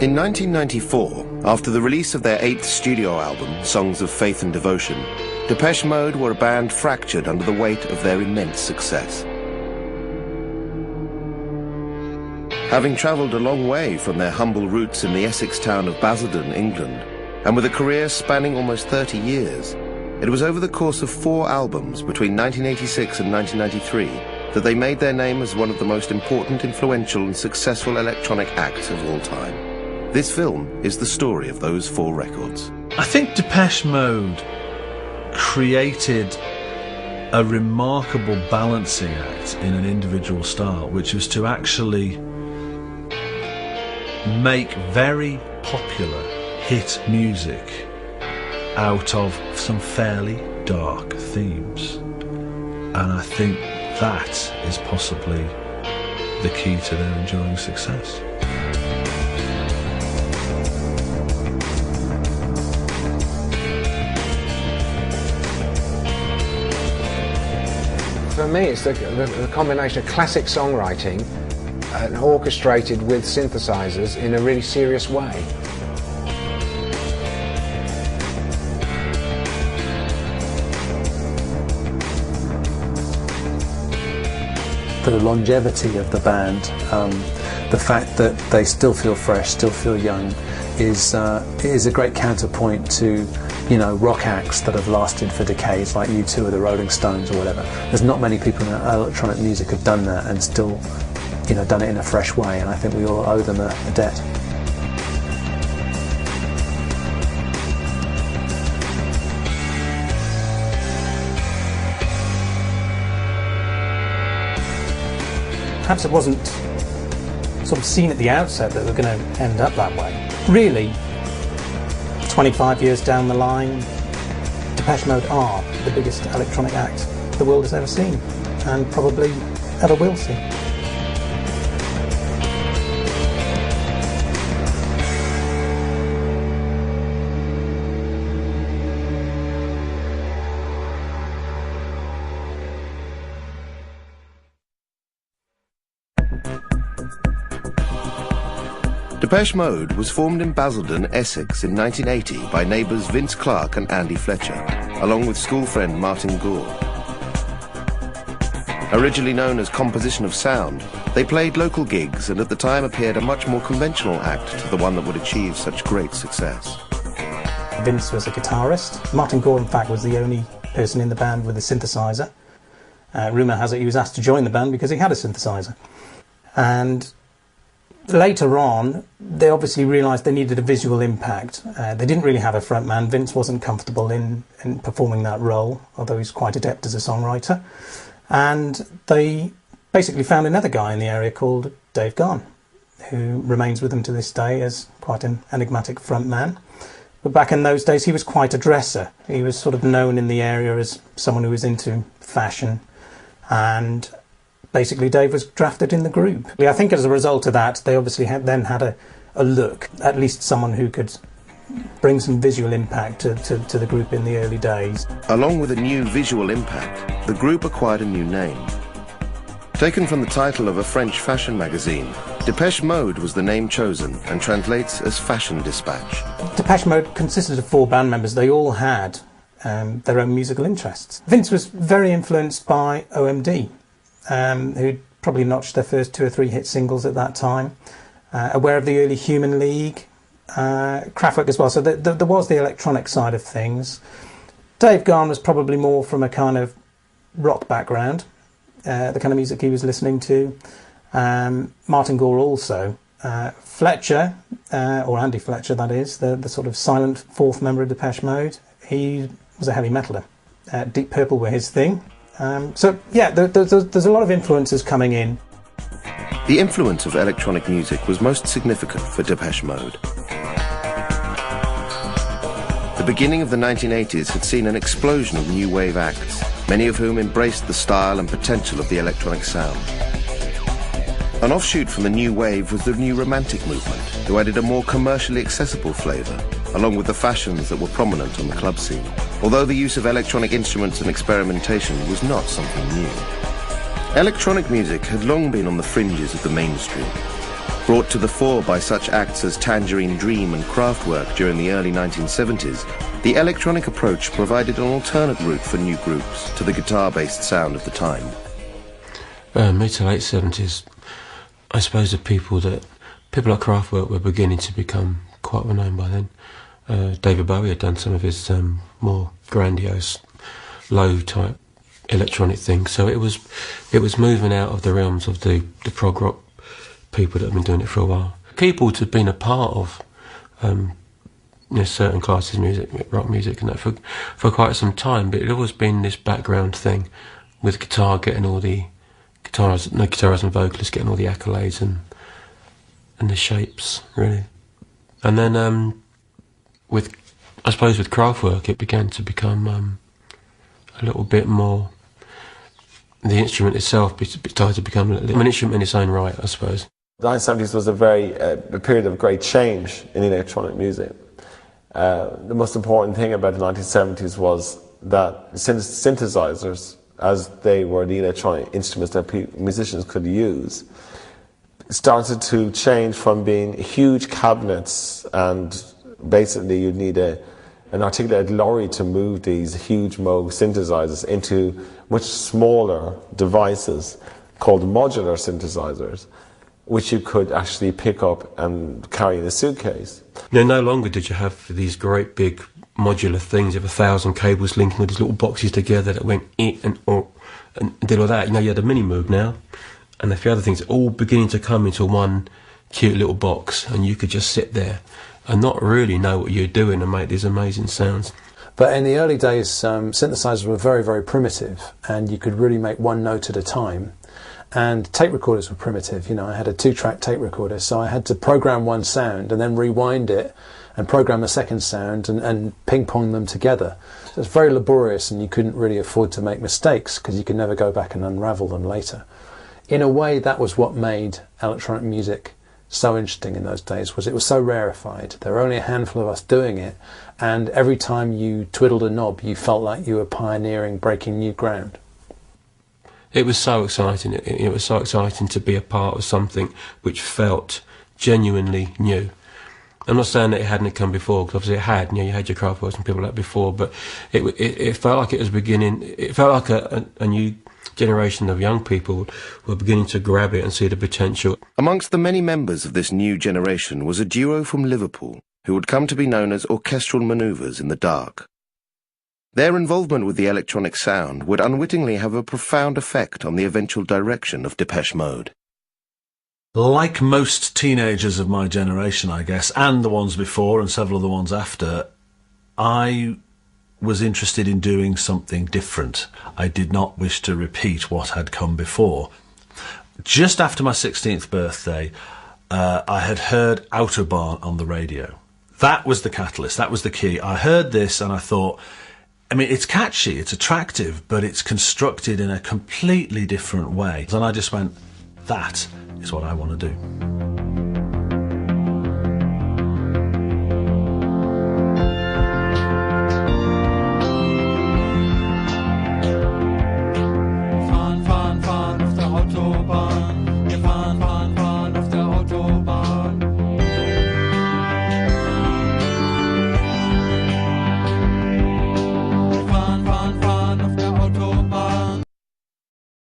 In 1994, after the release of their 8th studio album, Songs of Faith and Devotion, Depeche Mode were a band fractured under the weight of their immense success. Having travelled a long way from their humble roots in the Essex town of Basildon, England, and with a career spanning almost 30 years, it was over the course of 4 albums between 1986 and 1993 that they made their name as one of the most important, influential and successful electronic acts of all time. This film is the story of those 4 records. I think Depeche Mode created a remarkable balancing act in an individual style, which was to actually make very popular hit music out of some fairly dark themes. And I think that is possibly the key to their enduring success. For me, it's the combination of classic songwriting and orchestrated with synthesizers in a really serious way. The longevity of the band, the fact that they still feel fresh, still feel young, is a great counterpoint to, you know, rock acts that have lasted for decades, like U2 or the Rolling Stones or whatever. There's not many people in electronic music have done that and still, you know, done it in a fresh way, and I think we all owe them a debt. Perhaps it wasn't sort of seen at the outset that we're going to end up that way. Really, 25 years down the line, Depeche Mode are the biggest electronic act the world has ever seen, and probably ever will see. Depeche Mode was formed in Basildon, Essex in 1980 by neighbours Vince Clarke and Andy Fletcher, along with school friend Martin Gore. Originally known as Composition of Sound, they played local gigs and at the time appeared a much more conventional act to the one that would achieve such great success. Vince was a guitarist. Martin Gore, in fact, was the only person in the band with a synthesizer. Rumour has it he was asked to join the band because he had a synthesizer. And later on, they obviously realised they needed a visual impact. They didn't really have a frontman. Vince wasn't comfortable in performing that role, although he's quite adept as a songwriter. And they basically found another guy in the area called Dave Garn, who remains with them to this day as quite an enigmatic frontman. But back in those days, he was quite a dresser. He was sort of known in the area as someone who was into fashion, and basically Dave was drafted in the group. I think as a result of that, they obviously then had a look, at least someone who could bring some visual impact to the group in the early days. Along with a new visual impact, the group acquired a new name. Taken from the title of a French fashion magazine, Depeche Mode was the name chosen and translates as Fashion Dispatch. Depeche Mode consisted of 4 band members. They all had their own musical interests. Vince was very influenced by OMD, who'd probably notched their first 2 or 3 hit singles at that time, aware of the early Human League, Kraftwerk as well, so there was the electronic side of things. Dave Garn was probably more from a kind of rock background, the kind of music he was listening to. Martin Gore also. Fletcher, or Andy Fletcher that is, the sort of silent 4th member of Depeche Mode, he was a heavy metaller. Deep Purple were his thing. So yeah, there's a lot of influences coming in. The influence of electronic music was most significant for Depeche Mode. The beginning of the 1980s had seen an explosion of new wave acts, many of whom embraced the style and potential of the electronic sound. An offshoot from the new wave was the new romantic movement, who added a more commercially accessible flavour, along with the fashions that were prominent on the club scene, although the use of electronic instruments and experimentation was not something new. Electronic music had long been on the fringes of the mainstream. Brought to the fore by such acts as Tangerine Dream and Kraftwerk during the early 1970s, the electronic approach provided an alternate route for new groups to the guitar-based sound of the time. Mid to late 70s, I suppose people like Kraftwerk were beginning to become quite well known by then. David Bowie had done some of his more grandiose, low-type electronic things, so it was moving out of the realms of the prog rock people that have been doing it for a while. People who'd been a part of certain classes of music, rock music and that, for quite some time, but it had always been this background thing with guitar getting all the guitarists and vocalists getting all the accolades and the shapes, really. And then with Kraftwerk, it began to become a little bit more. The instrument itself started to become an instrument in its own right, I suppose. The 1970s was a period of great change in electronic music. The most important thing about the 1970s was that synthesizers, as they were the electronic instruments that musicians could use, started to change from being huge cabinets, and basically you'd need an articulated lorry to move these huge Moog synthesizers into much smaller devices called modular synthesizers, which you could actually pick up and carry in a suitcase. No longer did you have these great big modular things of 1,000 cables linking all these little boxes together that went in and did all that. You had a mini Moog now, and a few other things all beginning to come into one cute little box, and you could just sit there and not really know what you're doing and make these amazing sounds. But in the early days, synthesizers were very, very primitive, and you could really make one note at a time. And tape recorders were primitive. I had a 2-track tape recorder, so I had to program one sound and then rewind it and program a second sound and ping-pong them together. So it's very laborious, and you couldn't really afford to make mistakes because you could never go back and unravel them later. In a way, that was what made electronic music so interesting in those days, was it was so rarefied. There were only a handful of us doing it, and every time you twiddled a knob, you felt like you were pioneering, breaking new ground. It was so exciting. It was so exciting to be a part of something which felt genuinely new. I'm not saying that it hadn't come before, because obviously it had. You had your Kraftwerks and people like that before, but it felt like it was beginning. It felt like a new generation of young people were beginning to grab it and see the potential. Amongst the many members of this new generation was a duo from Liverpool who would come to be known as Orchestral Manoeuvres in the Dark. Their involvement with the electronic sound would unwittingly have a profound effect on the eventual direction of Depeche Mode. Like most teenagers of my generation, I guess, and the ones before and several of the ones after, I was interested in doing something different. I did not wish to repeat what had come before. Just after my 16th birthday, I had heard Autobahn on the radio. That was the catalyst, that was the key. I heard this and I thought, it's catchy, it's attractive, but it's constructed in a completely different way. And I just went, that is what I want to do.